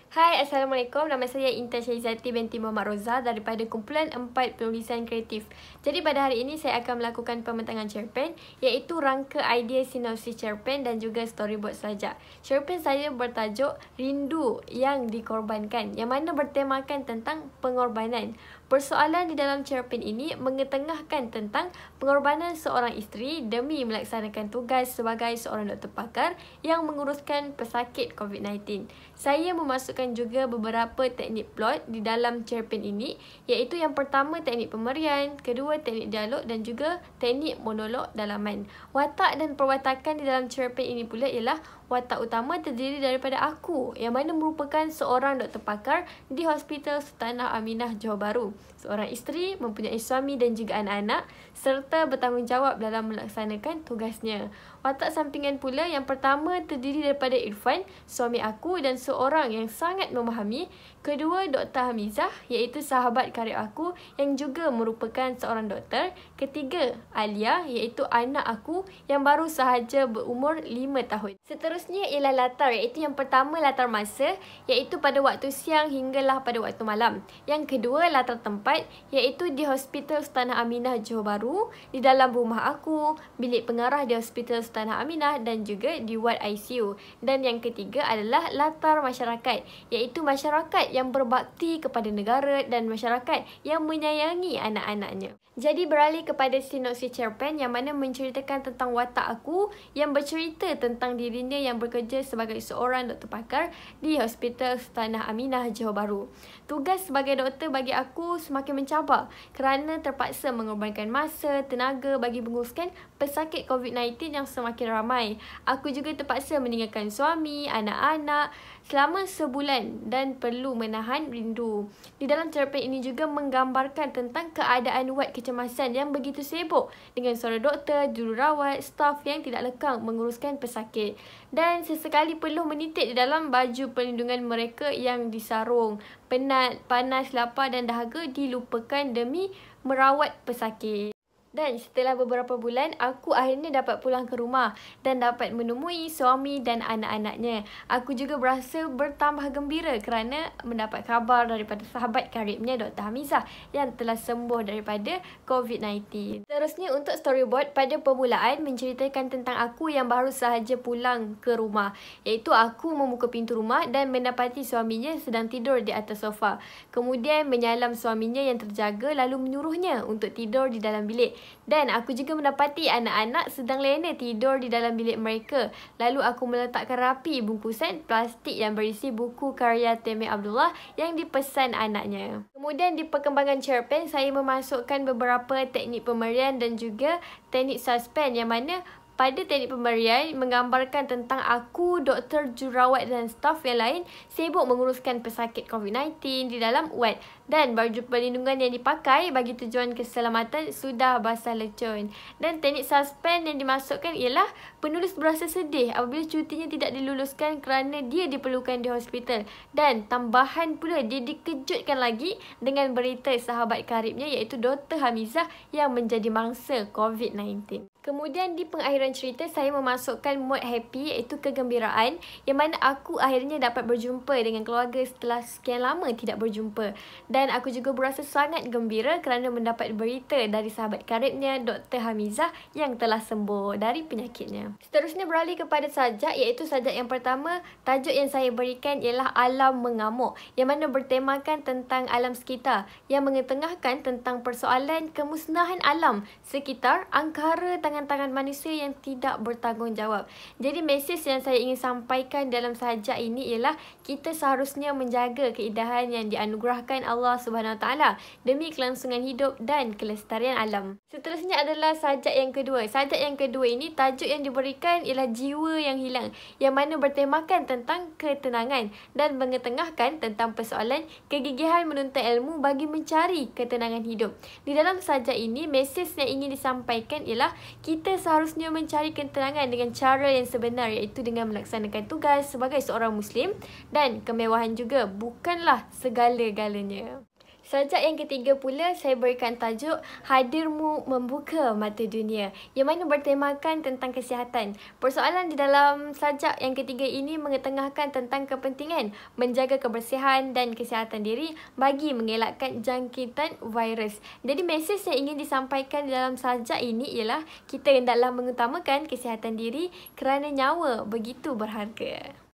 Hai, Assalamualaikum. Nama saya Intan Syahizati binti Muhammad Roza daripada kumpulan 4 penulisan kreatif. Jadi pada hari ini saya akan melakukan pembentangan cerpen iaitu rangka idea sinopsis cerpen dan juga storyboard saja. Cerpen saya bertajuk Rindu yang Dikorbankan yang mana bertemakan tentang pengorbanan. Persoalan di dalam cerpen ini mengetengahkan tentang pengorbanan seorang isteri demi melaksanakan tugas sebagai seorang doktor pakar yang menguruskan pesakit COVID-19. Saya memasukkan juga beberapa teknik plot di dalam cerpen ini iaitu yang pertama teknik pemerian, kedua teknik dialog dan juga teknik monolog dalaman. Watak dan perwatakan di dalam cerpen ini pula ialah watak utama terdiri daripada aku yang mana merupakan seorang doktor pakar di Hospital Sultanah Aminah Johor Bahru. Seorang isteri mempunyai suami dan juga anak-anak serta bertanggungjawab dalam melaksanakan tugasnya. Watak sampingan pula yang pertama terdiri daripada Irfan, suami aku dan seorang yang sangat memahami. Kedua, Dr. Hamizah iaitu sahabat karib aku yang juga merupakan seorang doktor. Ketiga, Alia iaitu anak aku yang baru sahaja berumur 5 tahun. Seterusnya ialah latar iaitu yang pertama latar masa iaitu pada waktu siang hinggalah pada waktu malam. Yang kedua latar tempat iaitu di Hospital Sultanah Aminah Johor Bahru, di dalam rumah aku, bilik pengarah di Hospital Sultanah Aminah dan juga di ward ICU. Dan yang ketiga adalah latar masyarakat iaitu masyarakat yang berbakti kepada negara dan masyarakat yang menyayangi anak-anaknya. Jadi beralih kepada sinopsis cerpen yang mana menceritakan tentang watak aku yang bercerita tentang dirinya yang bekerja sebagai seorang doktor pakar di Hospital Sultanah Aminah Johor Bahru. Tugas sebagai doktor bagi aku semakin mencabar kerana terpaksa mengorbankan masa, tenaga bagi menguruskan pesakit COVID-19 yang semakin ramai. Aku juga terpaksa meninggalkan suami, anak-anak selama sebulan dan perlu menahan rindu. Di dalam cerpen ini juga menggambarkan tentang keadaan wad kecemasan yang begitu sibuk dengan seorang doktor, jururawat, staf yang tidak lekang menguruskan pesakit. Dan sesekali perlu menitik di dalam baju perlindungan mereka yang disarung. Penat, panas, lapar dan dahaga dilupakan demi merawat pesakit. Dan setelah beberapa bulan, aku akhirnya dapat pulang ke rumah dan dapat menemui suami dan anak-anaknya. Aku juga berasa bertambah gembira kerana mendapat khabar daripada sahabat karibnya Dr. Hamizah yang telah sembuh daripada COVID-19. Terusnya untuk storyboard pada permulaan menceritakan tentang aku yang baru sahaja pulang ke rumah. Iaitu aku membuka pintu rumah dan mendapati suaminya sedang tidur di atas sofa. Kemudian menyalam suaminya yang terjaga lalu menyuruhnya untuk tidur di dalam bilik. Dan aku juga mendapati anak-anak sedang lena tidur di dalam bilik mereka. Lalu aku meletakkan rapi bungkusan plastik yang berisi buku karya Temeh Abdullah yang dipesan anaknya. Kemudian di perkembangan cerpen, saya memasukkan beberapa teknik pemerian dan juga teknik suspense yang mana pada teknik pemberian menggambarkan tentang aku, doktor, jururawat dan staf yang lain sibuk menguruskan pesakit COVID-19 di dalam wad dan baju perlindungan yang dipakai bagi tujuan keselamatan sudah basah lecun. Dan teknik suspense yang dimasukkan ialah penulis berasa sedih apabila cutinya tidak diluluskan kerana dia diperlukan di hospital. Dan tambahan pula dia dikejutkan lagi dengan berita sahabat karibnya iaitu Dr. Hamizah yang menjadi mangsa COVID-19. Kemudian di pengakhiran cerita, saya memasukkan mood happy iaitu kegembiraan yang mana aku akhirnya dapat berjumpa dengan keluarga setelah sekian lama tidak berjumpa. Dan aku juga berasa sangat gembira kerana mendapat berita dari sahabat karibnya Dr. Hamizah yang telah sembuh dari penyakitnya. Seterusnya beralih kepada sajak iaitu sajak yang pertama, tajuk yang saya berikan ialah Alam Mengamuk yang mana bertemakan tentang alam sekitar yang mengetengahkan tentang persoalan kemusnahan alam sekitar angkara tangan manusia yang tidak bertanggungjawab. Jadi mesej yang saya ingin sampaikan dalam sajak ini ialah kita seharusnya menjaga keindahan yang dianugerahkan Allah Subhanahu Wa Taala demi kelangsungan hidup dan kelestarian alam. Seterusnya adalah sajak yang kedua. Sajak yang kedua ini tajuk yang diberikan ialah Jiwa yang Hilang yang mana bertemakan tentang ketenangan dan mengetengahkan tentang persoalan kegigihan menuntut ilmu bagi mencari ketenangan hidup. Di dalam sajak ini mesej yang ingin disampaikan ialah kita seharusnya mencari ketenangan dengan cara yang sebenar iaitu dengan melaksanakan tugas sebagai seorang Muslim dan kemewahan juga bukanlah segala-galanya. Sajak yang ketiga pula, saya berikan tajuk Hadirmu Membuka Mata Dunia, yang mana bertemakan tentang kesihatan. Persoalan di dalam sajak yang ketiga ini mengetengahkan tentang kepentingan menjaga kebersihan dan kesihatan diri bagi mengelakkan jangkitan virus. Jadi mesej yang ingin disampaikan di dalam sajak ini ialah kita hendaklah mengutamakan kesihatan diri kerana nyawa begitu berharga.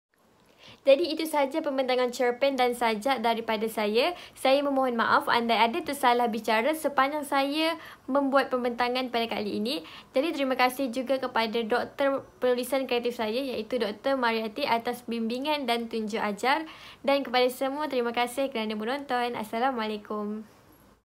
Jadi itu sahaja pembentangan cerpen dan sajak daripada saya. Saya memohon maaf andai ada tersalah bicara sepanjang saya membuat pembentangan pada kali ini. Jadi terima kasih juga kepada Doktor Penulisan Kreatif saya iaitu Dr. Mariati atas bimbingan dan tunjuk ajar. Dan kepada semua terima kasih kerana menonton. Assalamualaikum.